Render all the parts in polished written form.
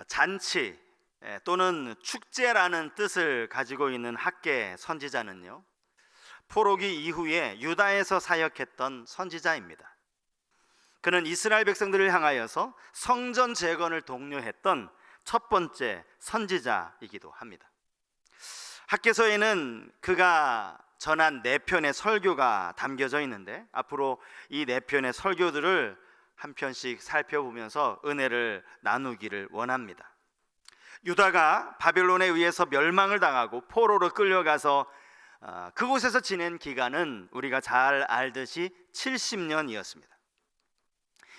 잔치 또는 축제라는 뜻을 가지고 있는 학계 선지자는요, 포로기 이후에 유다에서 사역했던 선지자입니다. 그는 이스라엘 백성들을 향하여서 성전 재건을 독려했던 첫 번째 선지자이기도 합니다. 학계서에는 그가 전한 4편의 설교가 담겨져 있는데, 앞으로 이 4편의 설교들을 한 편씩 살펴보면서 은혜를 나누기를 원합니다. 유다가 바벨론에 의해서 멸망을 당하고 포로로 끌려가서 그곳에서 지낸 기간은 우리가 잘 알듯이 70년이었습니다.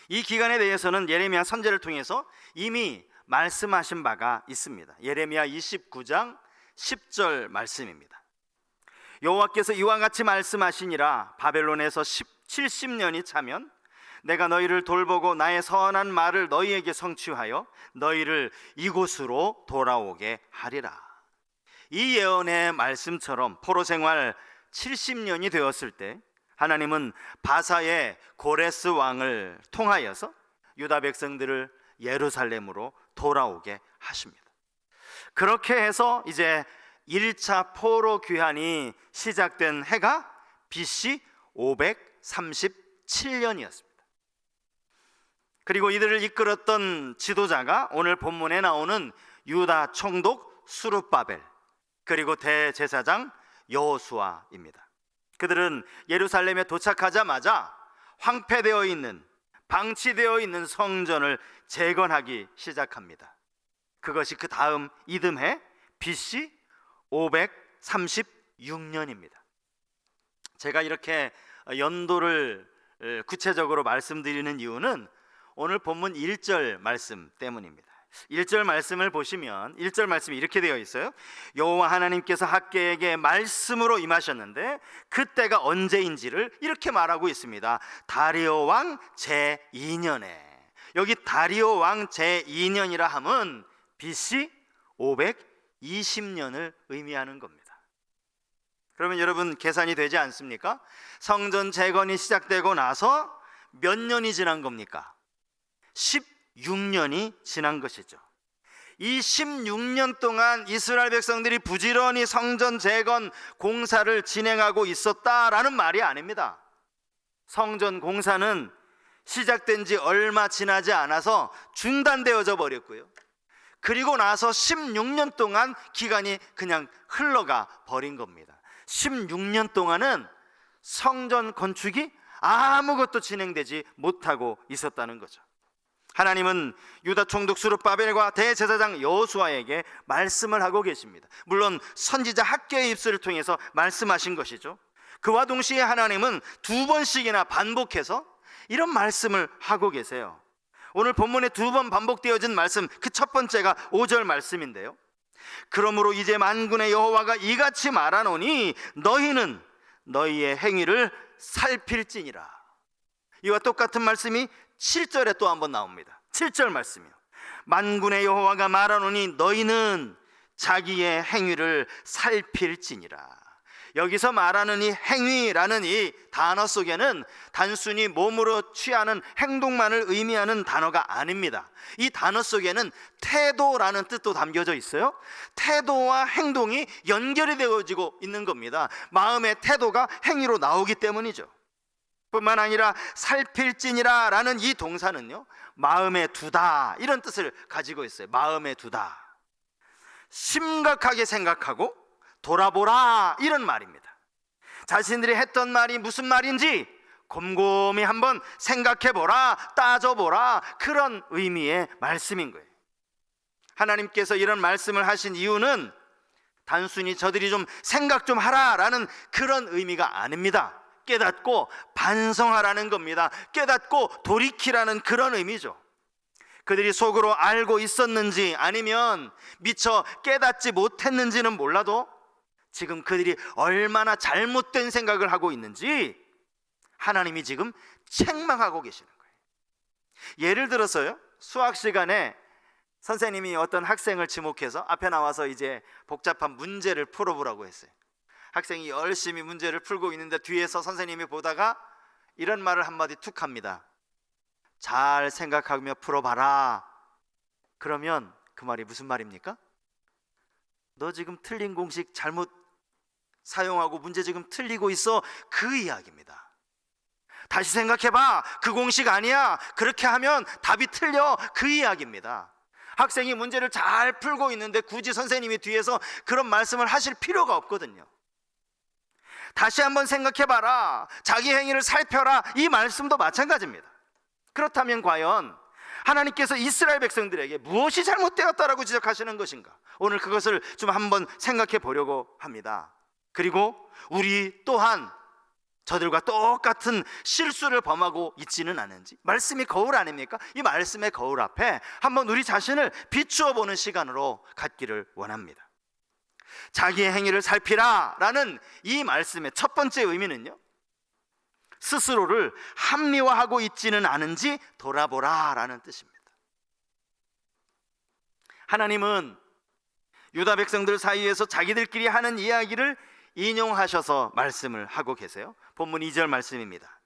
이 기간에 대해서는 예레미야 선지자를 통해서 이미 말씀하신 바가 있습니다. 예레미야 29장 10절 말씀입니다. 여호와께서 이와 같이 말씀하시니라. 바벨론에서 70년이 차면 내가 너희를 돌보고 나의 선한 말을 너희에게 성취하여 너희를 이곳으로 돌아오게 하리라. 이 예언의 말씀처럼 포로 생활 70년이 되었을 때 하나님은 바사의 고레스 왕을 통하여서 유다 백성들을 예루살렘으로 돌아오게 하십니다. 그렇게 해서 이제 1차 포로 귀환이 시작된 해가 BC 537년이었습니다. 그리고 이들을 이끌었던 지도자가 오늘 본문에 나오는 유다 총독 스룹바벨, 그리고 대제사장 여호수아입니다. 그들은 예루살렘에 도착하자마자 황폐되어 있는, 방치되어 있는 성전을 재건하기 시작합니다. 그것이 그 다음 이듬해 BC 536년입니다. 제가 이렇게 연도를 구체적으로 말씀드리는 이유는 오늘 본문 1절 말씀 때문입니다. 1절 말씀을 보시면 1절 말씀이 이렇게 되어 있어요. 여호와 하나님께서 학계에게 말씀으로 임하셨는데 그때가 언제인지를 이렇게 말하고 있습니다. 다리오 왕 제2년에. 여기 다리오 왕 제2년이라 함은 BC 520년을 의미하는 겁니다. 그러면 여러분 계산이 되지 않습니까? 성전 재건이 시작되고 나서 몇 년이 지난 겁니까? 16년이 지난 것이죠. 이 16년 동안 이스라엘 백성들이 부지런히 성전 재건 공사를 진행하고 있었다라는 말이 아닙니다. 성전 공사는 시작된 지 얼마 지나지 않아서 중단되어져 버렸고요. 그리고 나서 16년 동안 기간이 그냥 흘러가 버린 겁니다. 16년 동안은 성전 건축이 아무것도 진행되지 못하고 있었다는 거죠. 하나님은 유다 총독 스룹바벨과 대제사장 여호수아에게 말씀을 하고 계십니다. 물론 선지자 학계의 입술을 통해서 말씀하신 것이죠. 그와 동시에 하나님은 2번씩이나 반복해서 이런 말씀을 하고 계세요. 오늘 본문에 2번 반복되어진 말씀, 그 첫 번째가 5절 말씀인데요. 그러므로 이제 만군의 여호와가 이같이 말하노니 너희는 너희의 행위를 살필지니라. 이와 똑같은 말씀이 7절에 또 한번 나옵니다. 7절 말씀이요. 만군의 여호와가 말하노니 너희는 자기의 행위를 살필지니라. 여기서 말하는 이 행위라는 이 단어 속에는 단순히 몸으로 취하는 행동만을 의미하는 단어가 아닙니다. 이 단어 속에는 태도라는 뜻도 담겨져 있어요. 태도와 행동이 연결이 되어지고 있는 겁니다. 마음의 태도가 행위로 나오기 때문이죠. 뿐만 아니라 살필지니라 라는 이 동사는요, 마음에 두다 이런 뜻을 가지고 있어요. 마음에 두다, 심각하게 생각하고 돌아보라 이런 말입니다. 자신들이 했던 말이 무슨 말인지 곰곰이 한번 생각해보라, 따져보라, 그런 의미의 말씀인 거예요. 하나님께서 이런 말씀을 하신 이유는 단순히 저들이 좀 생각 좀 하라라는 그런 의미가 아닙니다. 깨닫고 반성하라는 겁니다. 깨닫고 돌이키라는 그런 의미죠. 그들이 속으로 알고 있었는지 아니면 미처 깨닫지 못했는지는 몰라도 지금 그들이 얼마나 잘못된 생각을 하고 있는지 하나님이 지금 책망하고 계시는 거예요. 예를 들어서요, 수학 시간에 선생님이 어떤 학생을 지목해서 앞에 나와서 이제 복잡한 문제를 풀어보라고 했어요. 학생이 열심히 문제를 풀고 있는데 뒤에서 선생님이 보다가 이런 말을 한마디 툭 합니다. 잘 생각하며 풀어봐라. 그러면 그 그 말이 무슨 말입니까? 너 지금 틀린 공식 잘못 사용하고 문제 지금 틀리고 있어, 그 이야기입니다. 다시 생각해봐, 그 공식 아니야, 그렇게 하면 답이 틀려, 그 이야기입니다. 학생이 문제를 잘 풀고 있는데 굳이 선생님이 뒤에서 그런 말씀을 하실 필요가 없거든요. 다시 한번 생각해봐라, 자기 행위를 살펴라, 이 말씀도 마찬가지입니다. 그렇다면 과연 하나님께서 이스라엘 백성들에게 무엇이 잘못되었다라고 지적하시는 것인가? 오늘 그것을 좀 한번 생각해 보려고 합니다. 그리고 우리 또한 저들과 똑같은 실수를 범하고 있지는 않은지, 말씀이 거울 아닙니까? 이 말씀의 거울 앞에 한번 우리 자신을 비추어 보는 시간으로 갖기를 원합니다. 자기의 행위를 살피라 라는 이 말씀의 첫 번째 의미는요, 스스로를 합리화하고 있지는 않은지 돌아보라 라는 뜻입니다. 하나님은 유다 백성들 사이에서 자기들끼리 하는 이야기를 인용하셔서 말씀을 하고 계세요. 본문 2절 말씀입니다.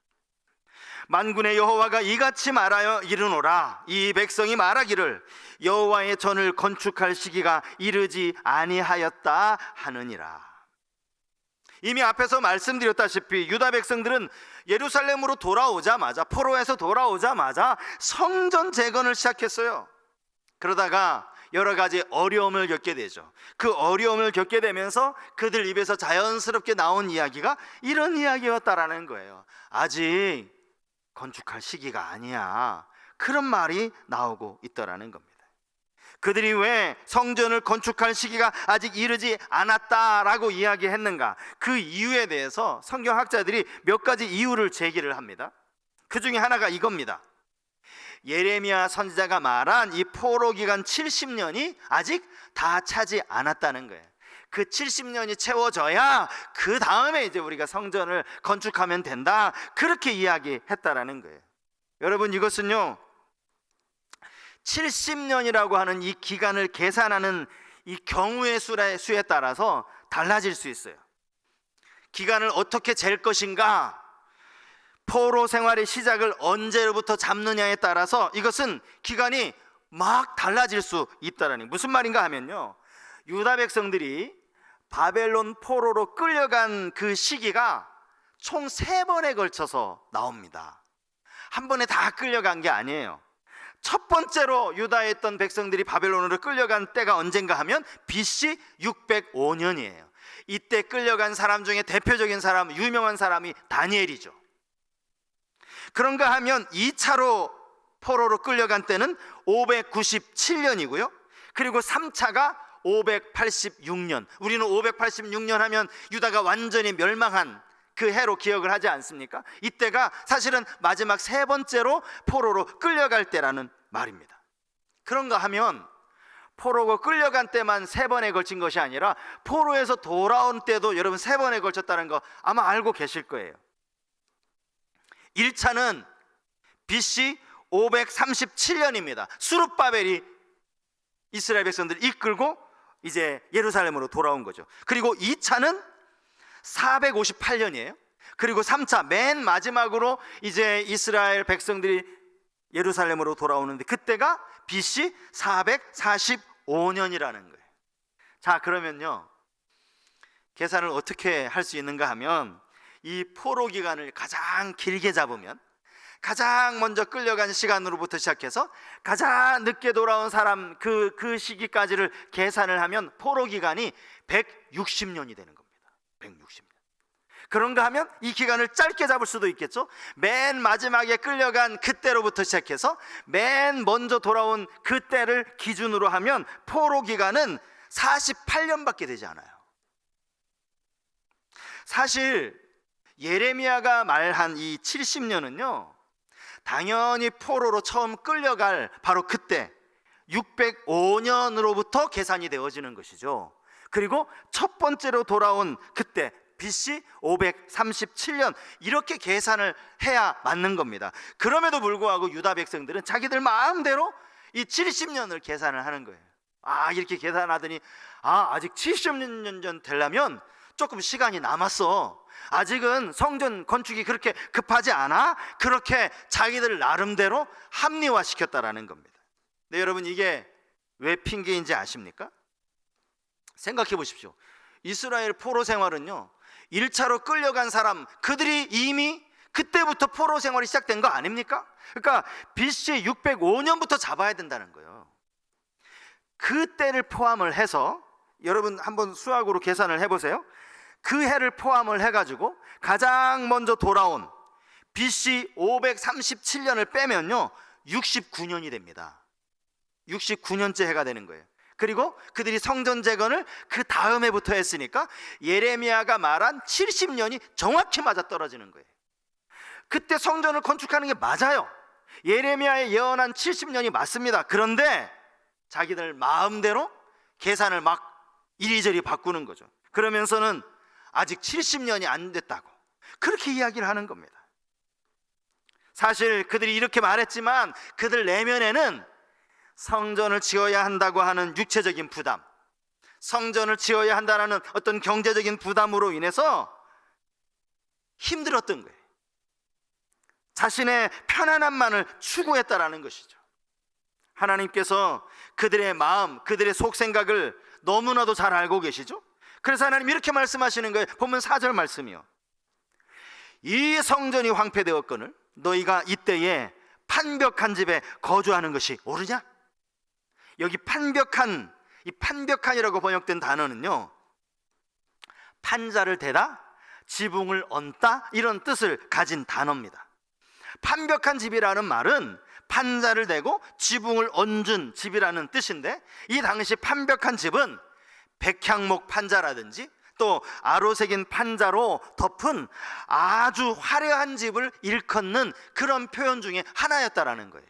만군의 여호와가 이같이 말하여 이르노라, 이 백성이 말하기를 여호와의 전을 건축할 시기가 이르지 아니하였다 하느니라. 이미 앞에서 말씀드렸다시피 유다 백성들은 예루살렘으로 돌아오자마자, 포로에서 돌아오자마자 성전 재건을 시작했어요. 그러다가 여러 가지 어려움을 겪게 되죠. 그 어려움을 겪게 되면서 그들 입에서 자연스럽게 나온 이야기가 이런 이야기였다라는 거예요. 아직 건축할 시기가 아니야, 그런 말이 나오고 있더라는 겁니다. 그들이 왜 성전을 건축할 시기가 아직 이르지 않았다라고 이야기했는가? 그 이유에 대해서 성경학자들이 몇 가지 이유를 제기를 합니다. 그 중에 하나가 이겁니다. 예레미야 선지자가 말한 이 포로 기간 70년이 아직 다 차지 않았다는 거예요. 그 70년이 채워져야 그 다음에 이제 우리가 성전을 건축하면 된다, 그렇게 이야기했다라는 거예요. 여러분, 이것은요 70년이라고 하는 이 기간을 계산하는 이 경우의 수에 따라서 달라질 수 있어요. 기간을 어떻게 잴 것인가, 포로 생활의 시작을 언제로부터 잡느냐에 따라서 이것은 기간이 막 달라질 수 있다라는, 무슨 말인가 하면요, 유다 백성들이 바벨론 포로로 끌려간 그 시기가 총 3번에 걸쳐서 나옵니다. 한 번에 다 끌려간 게 아니에요. 첫 번째로 유다에 있던 백성들이 바벨론으로 끌려간 때가 언젠가 하면 BC 605년이에요. 이때 끌려간 사람 중에 대표적인 사람, 유명한 사람이 다니엘이죠. 그런가 하면 2차로 포로로 끌려간 때는 597년이고요. 그리고 3차가 586년. 우리는 586년 하면 유다가 완전히 멸망한 그 해로 기억을 하지 않습니까? 이때가 사실은 마지막 3번째로 포로로 끌려갈 때라는 말입니다. 그런가 하면 포로로 끌려간 때만 3번에 걸친 것이 아니라 포로에서 돌아온 때도 여러분 3번에 걸쳤다는 거 아마 알고 계실 거예요. 1차는 BC 537년입니다. 수룹바벨이 이스라엘 백성들을 이끌고 이제 예루살렘으로 돌아온 거죠. 그리고 2차는 458년이에요. 그리고 3차 맨 마지막으로 이제 이스라엘 백성들이 예루살렘으로 돌아오는데 그때가 BC 445년이라는 거예요. 자, 그러면요 계산을 어떻게 할 수 있는가 하면 이 포로 기간을 가장 길게 잡으면 가장 먼저 끌려간 시간으로부터 시작해서 가장 늦게 돌아온 사람 그 시기까지를 계산을 하면 포로 기간이 160년이 되는 겁니다. 160년. 그런가 하면 이 기간을 짧게 잡을 수도 있겠죠. 맨 마지막에 끌려간 그때로부터 시작해서 맨 먼저 돌아온 그때를 기준으로 하면 포로 기간은 48년밖에 되지 않아요. 사실 예레미야가 말한 이 70년은요 당연히 포로로 처음 끌려갈 바로 그때 605년으로부터 계산이 되어지는 것이죠. 그리고 첫 번째로 돌아온 그때 BC 537년 이렇게 계산을 해야 맞는 겁니다. 그럼에도 불구하고 유다 백성들은 자기들 마음대로 이 70년을 계산을 하는 거예요. 이렇게 계산하더니 아직 70년 전 되려면 조금 시간이 남았어. 아직은 성전 건축이 그렇게 급하지 않아? 그렇게 자기들 나름대로 합리화시켰다라는 겁니다. 네, 여러분, 이게 왜 핑계인지 아십니까? 생각해 보십시오. 이스라엘 포로 생활은요, 1차로 끌려간 사람, 그들이 이미 그때부터 포로 생활이 시작된 거 아닙니까? 그러니까 BC 605년부터 잡아야 된다는 거예요. 그때를 포함을 해서 여러분 한번 수학으로 계산을 해보세요. 그 해를 포함을 해가지고 가장 먼저 돌아온 BC 537년을 빼면요 69년이 됩니다. 69년째 해가 되는 거예요. 그리고 그들이 성전 재건을 그 다음 해부터 했으니까 예레미야가 말한 70년이 정확히 맞아떨어지는 거예요. 그때 성전을 건축하는 게 맞아요. 예레미야의 예언한 70년이 맞습니다. 그런데 자기들 마음대로 계산을 막 이리저리 바꾸는 거죠. 그러면서는 아직 70년이 안 됐다고 그렇게 이야기를 하는 겁니다. 사실 그들이 이렇게 말했지만 그들 내면에는 성전을 지어야 한다고 하는 육체적인 부담, 성전을 지어야 한다는 어떤 경제적인 부담으로 인해서 힘들었던 거예요. 자신의 편안함만을 추구했다라는 것이죠. 하나님께서 그들의 마음, 그들의 속생각을 너무나도 잘 알고 계시죠. 그래서 하나님 이렇게 말씀하시는 거예요. 보면 4절 말씀이요, 이 성전이 황폐되었거늘 너희가 이때에 판벽한 집에 거주하는 것이 옳으냐? 여기 판벽한, 이 판벽한이라고 번역된 단어는요, 판자를 대다, 지붕을 얹다 이런 뜻을 가진 단어입니다. 판벽한 집이라는 말은 판자를 대고 지붕을 얹은 집이라는 뜻인데, 이 당시 판벽한 집은 백향목 판자라든지 또 아로새긴 판자로 덮은 아주 화려한 집을 일컫는 그런 표현 중에 하나였다라는 거예요.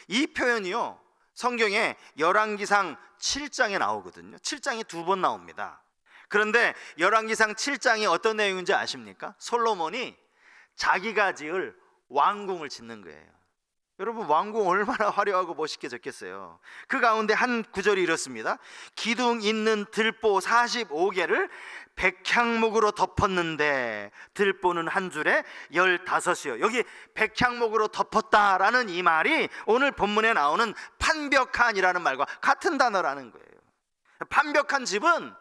이 표현이요 성경에 열왕기상 7장에 나오거든요. 7장이 2번 나옵니다. 그런데 열왕기상 7장이 어떤 내용인지 아십니까? 솔로몬이 자기가 지을 왕궁을 짓는 거예요. 여러분, 왕궁 얼마나 화려하고 멋있게 짓겠어요. 그 가운데 한 구절이 이렇습니다. 기둥 있는 들보 45개를 백향목으로 덮었는데 들보는 한 줄에 15이요. 여기 백향목으로 덮었다라는 이 말이 오늘 본문에 나오는 판벽한이라는 말과 같은 단어라는 거예요. 판벽한 집은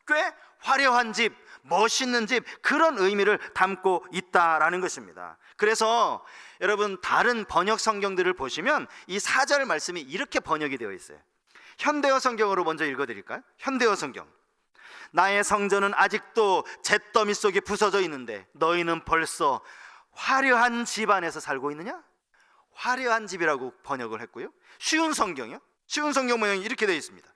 꽤 화려한 집, 멋있는 집, 그런 의미를 담고 있다라는 것입니다. 그래서 여러분, 다른 번역 성경들을 보시면 이 4절 말씀이 이렇게 번역이 되어 있어요. 현대어 성경으로 먼저 읽어드릴까요? 현대어 성경. 나의 성전은 아직도 잿더미 속에 부서져 있는데 너희는 벌써 화려한 집 안에서 살고 있느냐? 화려한 집이라고 번역을 했고요. 쉬운 성경이요, 쉬운 성경 번역이 이렇게 되어 있습니다.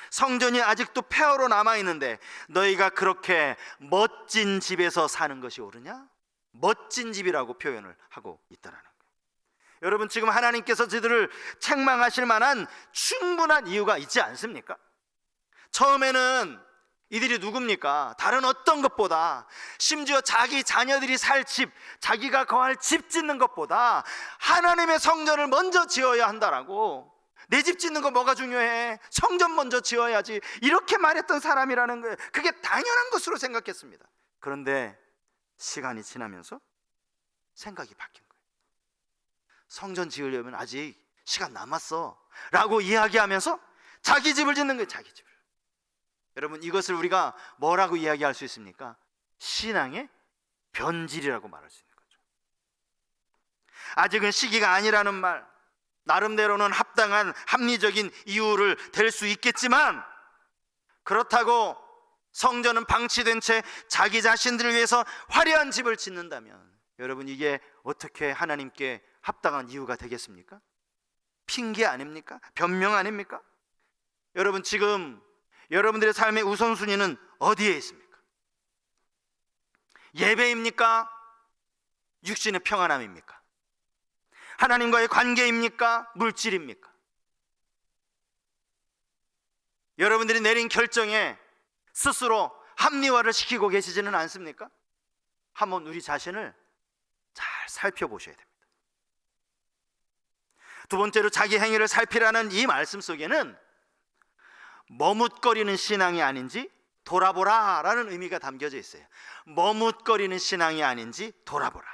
성전이 아직도 폐허로 남아있는데 너희가 그렇게 멋진 집에서 사는 것이 옳으냐? 멋진 집이라고 표현을 하고 있다는 거예요. 여러분, 지금 하나님께서 저들을 책망하실 만한 충분한 이유가 있지 않습니까? 처음에는 이들이 누굽니까? 다른 어떤 것보다, 심지어 자기 자녀들이 살 집, 자기가 거할 집 짓는 것보다 하나님의 성전을 먼저 지어야 한다라고, 내 집 짓는 거 뭐가 중요해? 성전 먼저 지어야지, 이렇게 말했던 사람이라는 거예요. 그게 당연한 것으로 생각했습니다. 그런데 시간이 지나면서 생각이 바뀐 거예요. 성전 지으려면 아직 시간 남았어 라고 이야기하면서 자기 집을 짓는 거예요. 자기 집을. 여러분, 이것을 우리가 뭐라고 이야기할 수 있습니까? 신앙의 변질이라고 말할 수 있는 거죠. 아직은 시기가 아니라는 말, 나름대로는 합당한 합리적인 이유를 댈 수 있겠지만, 그렇다고 성전은 방치된 채 자기 자신들을 위해서 화려한 집을 짓는다면 여러분, 이게 어떻게 하나님께 합당한 이유가 되겠습니까? 핑계 아닙니까? 변명 아닙니까? 여러분, 지금 여러분들의 삶의 우선순위는 어디에 있습니까? 예배입니까? 육신의 평안함입니까? 하나님과의 관계입니까? 물질입니까? 여러분들이 내린 결정에 스스로 합리화를 시키고 계시지는 않습니까? 한번 우리 자신을 잘 살펴보셔야 됩니다. 두 번째로, 자기 행위를 살피라는 이 말씀 속에는 머뭇거리는 신앙이 아닌지 돌아보라 라는 의미가 담겨져 있어요. 머뭇거리는 신앙이 아닌지 돌아보라.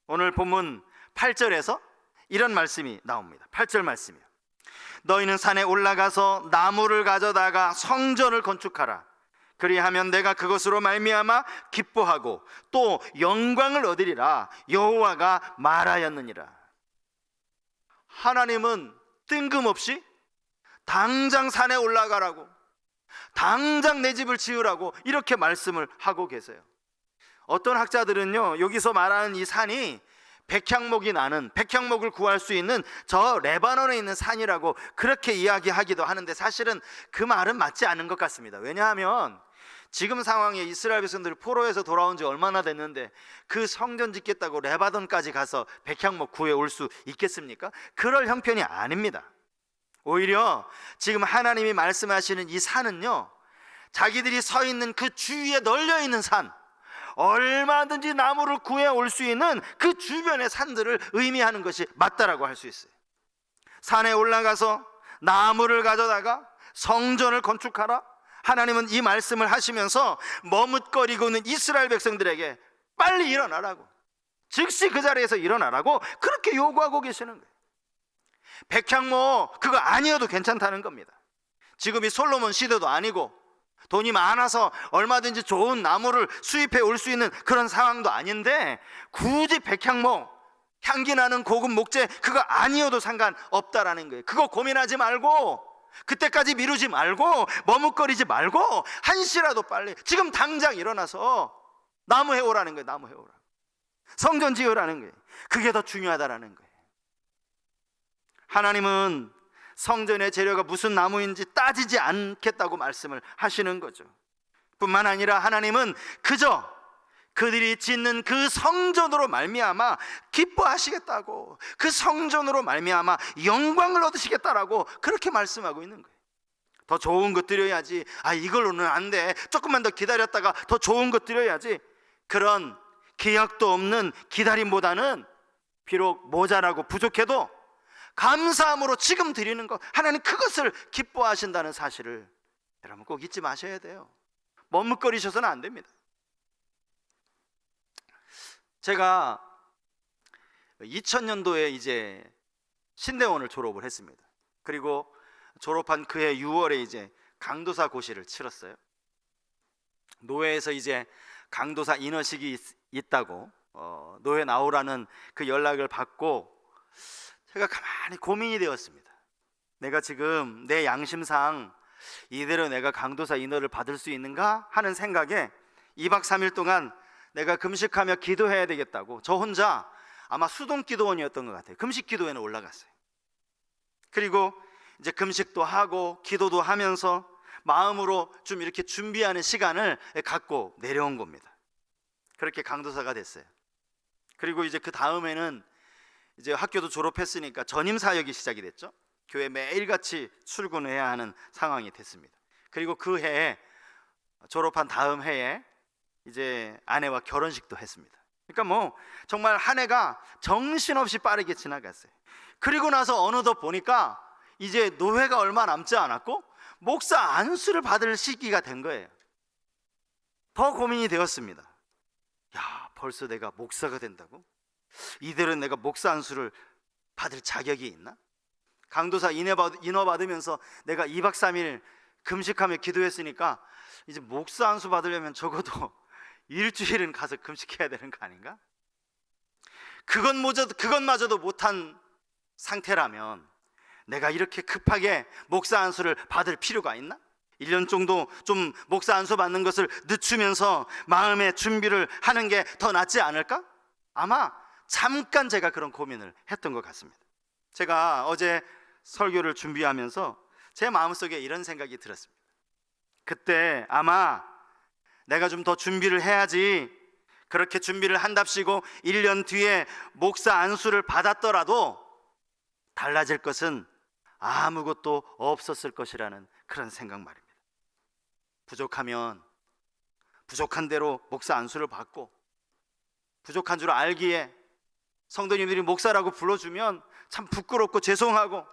오늘 본문 8절에서 이런 말씀이 나옵니다. 8절 말씀이요, 너희는 산에 올라가서 나무를 가져다가 성전을 건축하라. 그리하면 내가 그것으로 말미암아 기뻐하고 또 영광을 얻으리라. 여호와가 말하였느니라. 하나님은 뜬금없이 당장 산에 올라가라고, 당장 내 집을 지으라고 이렇게 말씀을 하고 계세요. 어떤 학자들은요, 여기서 말하는 이 산이 백향목이 나는, 백향목을 구할 수 있는 저 레바논에 있는 산이라고 그렇게 이야기하기도 하는데, 사실은 그 말은 맞지 않은 것 같습니다. 왜냐하면 지금 상황에 이스라엘 백성들이 포로에서 돌아온 지 얼마나 됐는데 그 성전 짓겠다고 레바논까지 가서 백향목 구해올 수 있겠습니까? 그럴 형편이 아닙니다. 오히려 지금 하나님이 말씀하시는 이 산은요, 자기들이 서 있는 그 주위에 널려 있는 산, 얼마든지 나무를 구해올 수 있는 그 주변의 산들을 의미하는 것이 맞다라고 할 수 있어요. 산에 올라가서 나무를 가져다가 성전을 건축하라. 하나님은 이 말씀을 하시면서 머뭇거리고 있는 이스라엘 백성들에게 빨리 일어나라고, 즉시 그 자리에서 일어나라고 그렇게 요구하고 계시는 거예요. 백향목 그거 아니어도 괜찮다는 겁니다. 지금이 솔로몬 시대도 아니고 돈이 많아서 얼마든지 좋은 나무를 수입해 올 수 있는 그런 상황도 아닌데, 굳이 백향목, 향기 나는 고급 목재 그거 아니어도 상관없다라는 거예요. 그거 고민하지 말고, 그때까지 미루지 말고, 머뭇거리지 말고 한시라도 빨리 지금 당장 일어나서 나무 해오라는 거예요. 나무 해오라, 성전 지으라는 거예요. 그게 더 중요하다라는 거예요. 하나님은 성전의 재료가 무슨 나무인지 따지지 않겠다고 말씀을 하시는 거죠. 뿐만 아니라 하나님은 그저 그들이 짓는 그 성전으로 말미암아 기뻐하시겠다고, 그 성전으로 말미암아 영광을 얻으시겠다라고 그렇게 말씀하고 있는 거예요. 더 좋은 것 드려야지, 이걸로는 안 돼, 조금만 더 기다렸다가 더 좋은 것 드려야지, 그런 기약도 없는 기다림보다는 비록 모자라고 부족해도 감사함으로 지금 드리는 것, 하나님 그것을 기뻐하신다는 사실을 여러분 꼭 잊지 마셔야 돼요. 머뭇거리셔서는 안 됩니다. 제가 2000년도에 이제 신대원을 졸업을 했습니다. 그리고 졸업한 그해 6월에 이제 강도사 고시를 치렀어요. 노회에서 이제 강도사 인허식이 있다고 노회 나오라는 그 연락을 받고 제가 가만히 고민이 되었습니다. 내가 지금 내 양심상 이대로 내가 강도사 인허를 받을 수 있는가 하는 생각에 2박 3일 동안 내가 금식하며 기도해야 되겠다고, 저 혼자 아마 수동기도원이었던 것 같아요. 금식기도회는 올라갔어요. 그리고 이제 금식도 하고 기도도 하면서 마음으로 좀 이렇게 준비하는 시간을 갖고 내려온 겁니다. 그렇게 강도사가 됐어요. 그리고 이제 그 다음에는 이제 학교도 졸업했으니까 전임 사역이 시작이 됐죠. 교회 매일같이 출근해야 하는 상황이 됐습니다. 그리고 그 해에, 졸업한 다음 해에 이제 아내와 결혼식도 했습니다. 그러니까 뭐 정말 한 해가 정신없이 빠르게 지나갔어요. 그리고 나서 어느덧 보니까 이제 노회가 얼마 남지 않았고 목사 안수를 받을 시기가 된 거예요. 더 고민이 되었습니다. 야, 벌써 내가 목사가 된다고? 이대로 내가 목사 안수를 받을 자격이 있나? 강도사 인허 받으면서 내가 2박 3일 금식하며 기도했으니까 이제 목사 안수 받으려면 적어도 일주일은 가서 금식해야 되는 거 아닌가? 그것마저도 못한 상태라면 내가 이렇게 급하게 목사 안수를 받을 필요가 있나? 1년 정도 좀 목사 안수 받는 것을 늦추면서 마음의 준비를 하는 게 더 낫지 않을까? 아마 잠깐 제가 그런 고민을 했던 것 같습니다. 제가 어제 설교를 준비하면서 제 마음속에 이런 생각이 들었습니다. 그때 아마 내가 좀 더 준비를 해야지, 그렇게 준비를 한답시고 1년 뒤에 목사 안수를 받았더라도 달라질 것은 아무것도 없었을 것이라는 그런 생각 말입니다. 부족하면 부족한 대로 목사 안수를 받고, 부족한 줄 알기에 성도님들이 목사라고 불러주면 참 부끄럽고 죄송하고,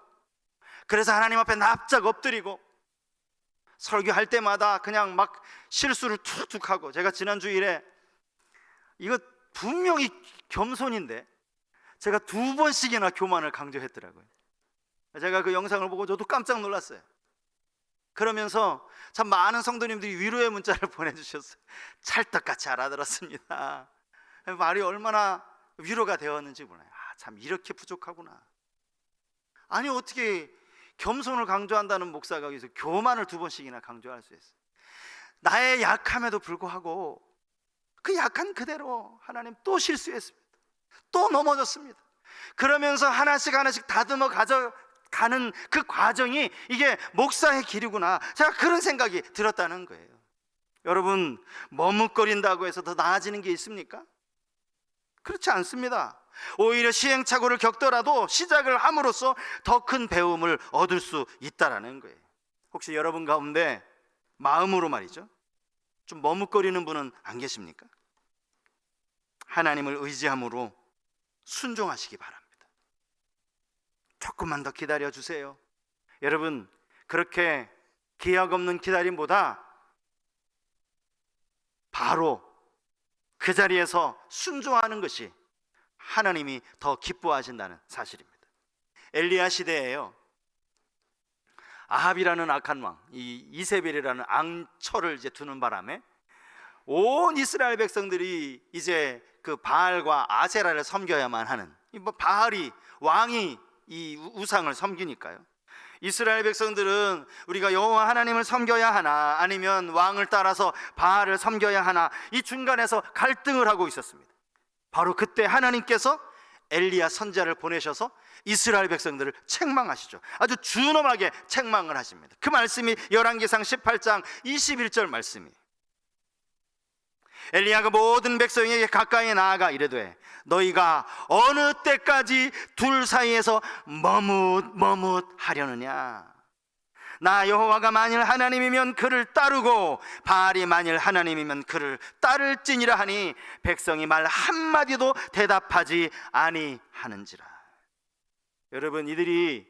그래서 하나님 앞에 납작 엎드리고 설교할 때마다 그냥 막 실수를 툭툭 하고, 제가 지난 주일에 이거 분명히 겸손인데 제가 2번씩이나 교만을 강조했더라고요. 제가 그 영상을 보고 저도 깜짝 놀랐어요. 그러면서 참 많은 성도님들이 위로의 문자를 보내주셨어요. 찰떡같이 알아들었습니다. 말이 얼마나 위로가 되었는지 몰라요. 참 이렇게 부족하구나. 아니 어떻게 겸손을 강조한다는 목사가 여기서 교만을 2번씩이나 강조할 수 있어요. 나의 약함에도 불구하고 그 약한 그대로 하나님 또 실수했습니다. 또 넘어졌습니다. 그러면서 하나씩 하나씩 다듬어 가져가는 그 과정이 이게 목사의 길이구나, 제가 그런 생각이 들었다는 거예요. 여러분, 머뭇거린다고 해서 더 나아지는 게 있습니까? 그렇지 않습니다. 오히려 시행착오를 겪더라도 시작을 함으로써 더 큰 배움을 얻을 수 있다라는 거예요. 혹시 여러분 가운데 마음으로 말이죠, 좀 머뭇거리는 분은 안 계십니까? 하나님을 의지함으로 순종하시기 바랍니다. 조금만 더 기다려 주세요. 여러분, 그렇게 기약 없는 기다림보다 바로 그 자리에서 순종하는 것이 하나님이 더 기뻐하신다는 사실입니다. 엘리야 시대에요, 아합이라는 악한 왕, 이 이세벨이라는 앙처를 이제 두는 바람에 온 이스라엘 백성들이 이제 그 바알과 아세라를 섬겨야만 하는, 뭐 바알이 왕이 이 우상을 섬기니까요. 이스라엘 백성들은 우리가 여호와 하나님을 섬겨야 하나 아니면 왕을 따라서 바알을 섬겨야 하나, 이 중간에서 갈등을 하고 있었습니다. 바로 그때 하나님께서 엘리야 선지자를 보내셔서 이스라엘 백성들을 책망하시죠. 아주 준엄하게 책망을 하십니다. 그 말씀이 열왕기상 18장 21절 말씀이에요. 엘리야가 모든 백성에게 가까이 나아가 이르되 너희가 어느 때까지 둘 사이에서 머뭇하려느냐? 나 여호와가 만일 하나님이면 그를 따르고 바알이 만일 하나님이면 그를 따를지니라 하니 백성이 말 한마디도 대답하지 아니하는지라. 여러분, 이들이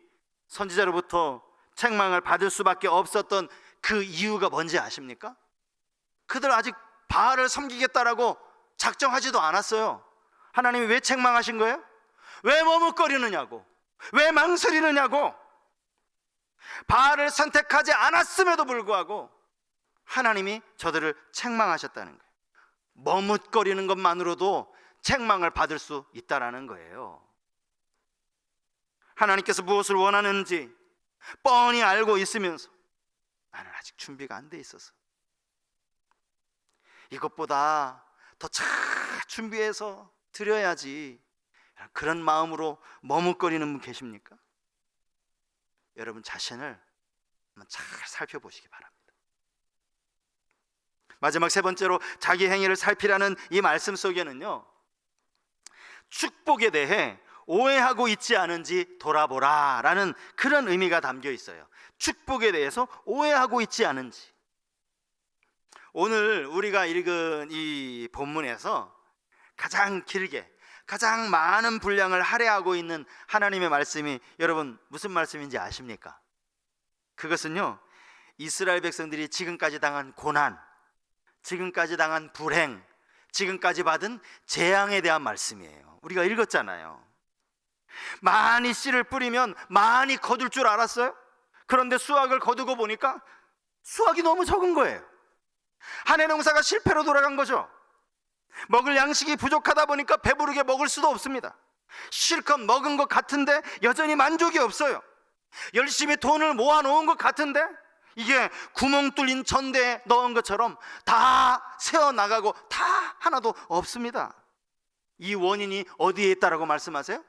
선지자로부터 책망을 받을 수밖에 없었던 그 이유가 뭔지 아십니까? 그들 아직 바알을 섬기겠다라고 작정하지도 않았어요. 하나님이 왜 책망하신 거예요? 왜 머뭇거리느냐고, 왜 망설이느냐고. 바알을 선택하지 않았음에도 불구하고 하나님이 저들을 책망하셨다는 거예요. 머뭇거리는 것만으로도 책망을 받을 수 있다라는 거예요. 하나님께서 무엇을 원하는지 뻔히 알고 있으면서 나는 아직 준비가 안 돼 있어서, 이것보다 더 잘 준비해서 드려야지, 그런 마음으로 머뭇거리는 분 계십니까? 여러분 자신을 한번 잘 살펴보시기 바랍니다. 마지막 3번째로 자기 행위를 살피라는 이 말씀 속에는요, 축복에 대해 오해하고 있지 않은지 돌아보라 라는 그런 의미가 담겨 있어요. 축복에 대해서 오해하고 있지 않은지. 오늘 우리가 읽은 이 본문에서 가장 길게 가장 많은 분량을 할애하고 있는 하나님의 말씀이 여러분 무슨 말씀인지 아십니까? 그것은요, 이스라엘 백성들이 지금까지 당한 고난, 지금까지 당한 불행, 지금까지 받은 재앙에 대한 말씀이에요. 우리가 읽었잖아요. 많이 씨를 뿌리면 많이 거둘 줄 알았어요? 그런데 수확을 거두고 보니까 수확이 너무 적은 거예요. 한 해 농사가 실패로 돌아간 거죠. 먹을 양식이 부족하다 보니까 배부르게 먹을 수도 없습니다. 실컷 먹은 것 같은데 여전히 만족이 없어요. 열심히 돈을 모아놓은 것 같은데 이게 구멍 뚫린 전대에 넣은 것처럼 다 새어나가고 다 하나도 없습니다. 이 원인이 어디에 있다라고 말씀하세요?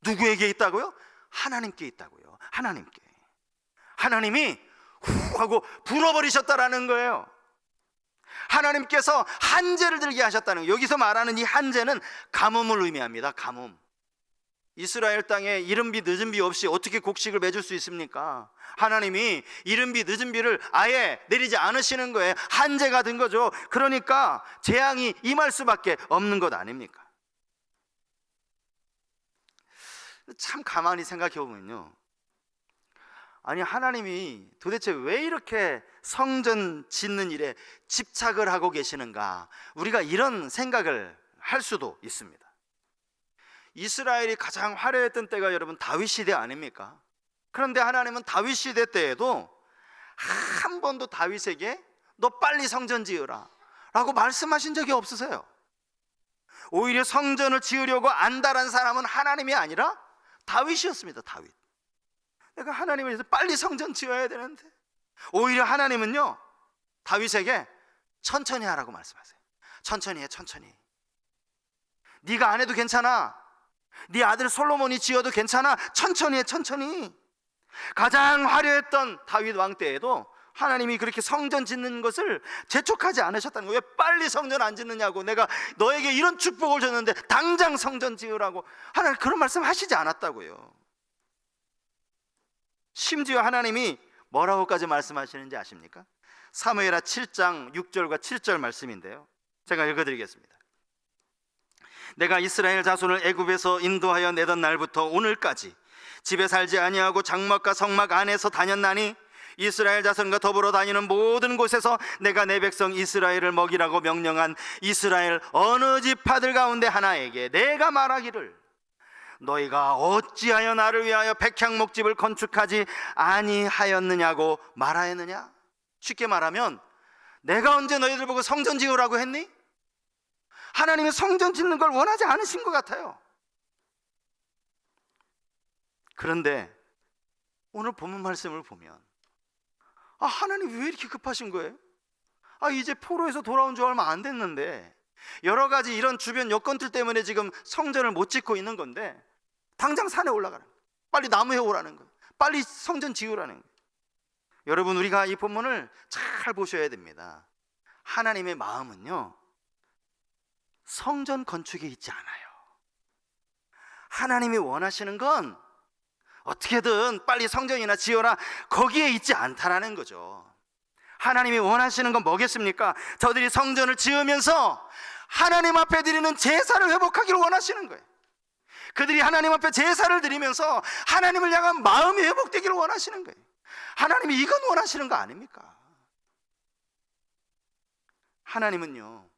누구에게 있다고요? 하나님께 있다고요. 하나님께. 하나님이 후 하고 불어버리셨다라는 거예요. 하나님께서 한재를 들게 하셨다는 거예요. 여기서 말하는 이 한재는 가뭄을 의미합니다. 가뭄. 이스라엘 땅에 이른 비 늦은 비 없이 어떻게 곡식을 맺을 수 있습니까? 하나님이 이른 비 늦은 비를 아예 내리지 않으시는 거예요. 한재가 된 거죠. 그러니까 재앙이 임할 수밖에 없는 것 아닙니까? 참 가만히 생각해 보면요, 아니 하나님이 도대체 왜 이렇게 성전 짓는 일에 집착을 하고 계시는가, 우리가 이런 생각을 할 수도 있습니다. 이스라엘이 가장 화려했던 때가 여러분 다윗 시대 아닙니까? 그런데 하나님은 다윗 시대 때에도 한 번도 다윗에게 너 빨리 성전 지으라 라고 말씀하신 적이 없으세요. 오히려 성전을 지으려고 안달한 사람은 하나님이 아니라 다윗이었습니다. 다윗. 내가 하나님을 위해서 빨리 성전 지어야 되는데, 오히려 하나님은요 다윗에게 천천히 하라고 말씀하세요. 천천히 해, 천천히. 네가 안 해도 괜찮아. 네 아들 솔로몬이 지어도 괜찮아. 천천히 해, 천천히. 가장 화려했던 다윗 왕 때에도 하나님이 그렇게 성전 짓는 것을 재촉하지 않으셨다는 거예요. 왜 빨리 성전 안 짓느냐고, 내가 너에게 이런 축복을 줬는데 당장 성전 지으라고 하나님 그런 말씀 하시지 않았다고요. 심지어 하나님이 뭐라고까지 말씀하시는지 아십니까? 사무엘하 7장 6절과 7절 말씀인데요, 제가 읽어드리겠습니다. 내가 이스라엘 자손을 애굽에서 인도하여 내던 날부터 오늘까지 집에 살지 아니하고 장막과 성막 안에서 다녔나니 이스라엘 자손과 더불어 다니는 모든 곳에서 내가 내 백성 이스라엘을 먹이라고 명령한 이스라엘 어느 지파들 가운데 하나에게 내가 말하기를 너희가 어찌하여 나를 위하여 백향목집을 건축하지 아니하였느냐고 말하였느냐? 쉽게 말하면 내가 언제 너희들 보고 성전 지으라고 했니? 하나님은 성전 짓는 걸 원하지 않으신 것 같아요. 그런데 오늘 본문 말씀을 보면 하나님 왜 이렇게 급하신 거예요? 이제 포로에서 돌아온 지 얼마 안 됐는데 여러 가지 이런 주변 여건들 때문에 지금 성전을 못 짓고 있는 건데 당장 산에 올라가라, 빨리 나무에 오라는 거예요. 빨리 성전 지으라는 거예요. 여러분, 우리가 이 본문을 잘 보셔야 됩니다. 하나님의 마음은요 성전 건축에 있지 않아요. 하나님이 원하시는 건 어떻게든 빨리 성전이나 지어라, 거기에 있지 않다라는 거죠. 하나님이 원하시는 건 뭐겠습니까? 저들이 성전을 지으면서 하나님 앞에 드리는 제사를 회복하기를 원하시는 거예요. 그들이 하나님 앞에 제사를 드리면서 하나님을 향한 마음이 회복되기를 원하시는 거예요. 하나님이 이건 원하시는 거 아닙니까? 하나님은요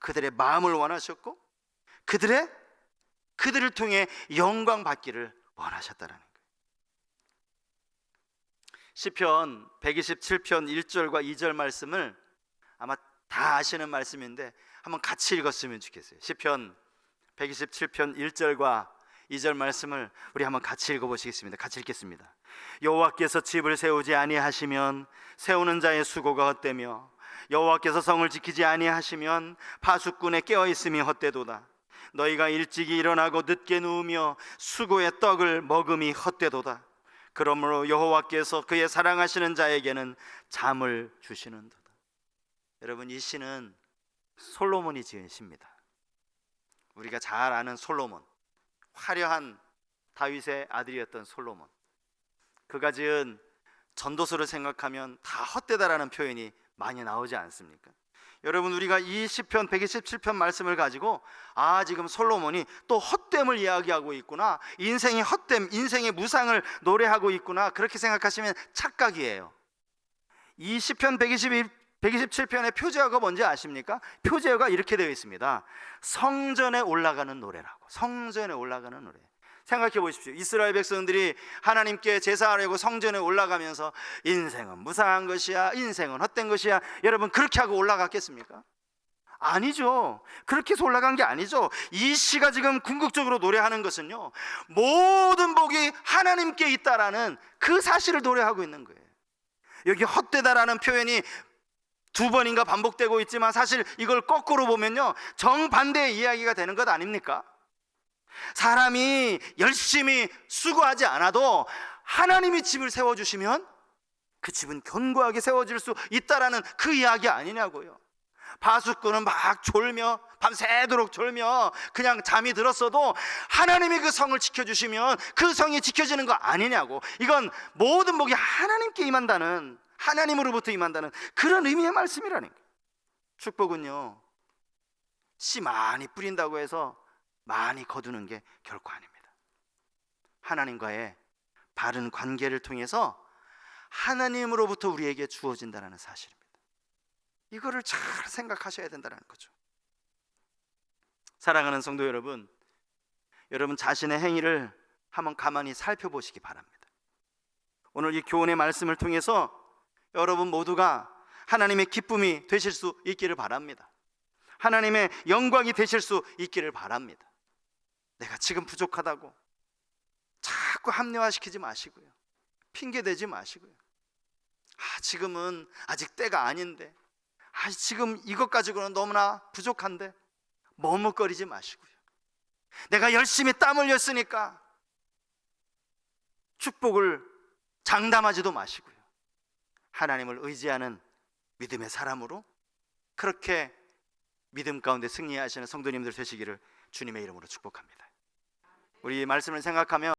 그들의 마음을 원하셨고 그들을 통해 영광 받기를 원하셨다라는 거예요. 시편 127편 1절과 2절 말씀을 아마 다 아시는 말씀인데 한번 같이 읽었으면 좋겠어요. 시편 127편 1절과 2절 말씀을 우리 한번 같이 읽어보시겠습니다. 같이 읽겠습니다. 여호와께서 집을 세우지 아니하시면 세우는 자의 수고가 헛되며 여호와께서 성을 지키지 아니하시면 파수꾼의 깨어있음이 헛되도다. 너희가 일찍이 일어나고 늦게 누우며 수고의 떡을 먹음이 헛되도다. 그러므로 여호와께서 그의 사랑하시는 자에게는 잠을 주시는도다. 여러분, 이 시는 솔로몬이 지은 시입니다. 우리가 잘 아는 솔로몬, 화려한 다윗의 아들이었던 솔로몬, 그가 지은 전도서를 생각하면 다 헛되다라는 표현이 많이 나오지 않습니까? 여러분, 우리가 이 시편 127편 말씀을 가지고 지금 솔로몬이 또 헛됨을 이야기하고 있구나, 인생의 헛됨, 인생의 무상을 노래하고 있구나, 그렇게 생각하시면 착각이에요. 이 시편 127편의 표제어가 뭔지 아십니까? 표제어가 이렇게 되어 있습니다. 성전에 올라가는 노래라고. 성전에 올라가는 노래. 생각해 보십시오. 이스라엘 백성들이 하나님께 제사하려고 성전에 올라가면서 인생은 무상한 것이야, 인생은 헛된 것이야, 여러분 그렇게 하고 올라갔겠습니까? 아니죠. 그렇게 해서 올라간 게 아니죠. 이 시가 지금 궁극적으로 노래하는 것은요, 모든 복이 하나님께 있다라는 그 사실을 노래하고 있는 거예요. 여기 헛되다라는 표현이 두 번인가 반복되고 있지만 사실 이걸 거꾸로 보면요 정반대의 이야기가 되는 것 아닙니까? 사람이 열심히 수고하지 않아도 하나님이 집을 세워주시면 그 집은 견고하게 세워질 수 있다라는 그 이야기 아니냐고요. 파수꾼은 막 졸며 밤새도록 졸며 그냥 잠이 들었어도 하나님이 그 성을 지켜주시면 그 성이 지켜지는 거 아니냐고. 이건 모든 복이 하나님께 임한다는, 하나님으로부터 임한다는 그런 의미의 말씀이라는 거예요. 축복은요 씨 많이 뿌린다고 해서 많이 거두는 게 결코 아닙니다. 하나님과의 바른 관계를 통해서 하나님으로부터 우리에게 주어진다는 사실입니다. 이거를 잘 생각하셔야 된다는 거죠. 사랑하는 성도 여러분, 여러분 자신의 행위를 한번 가만히 살펴보시기 바랍니다. 오늘 이 교훈의 말씀을 통해서 여러분 모두가 하나님의 기쁨이 되실 수 있기를 바랍니다. 하나님의 영광이 되실 수 있기를 바랍니다. 내가 지금 부족하다고 자꾸 합리화시키지 마시고요, 핑계대지 마시고요, 지금은 아직 때가 아닌데, 지금 이것 가지고는 너무나 부족한데, 머뭇거리지 마시고요, 내가 열심히 땀 흘렸으니까 축복을 장담하지도 마시고요, 하나님을 의지하는 믿음의 사람으로 그렇게 믿음 가운데 승리하시는 성도님들 되시기를 주님의 이름으로 축복합니다. 우리 말씀을 생각하며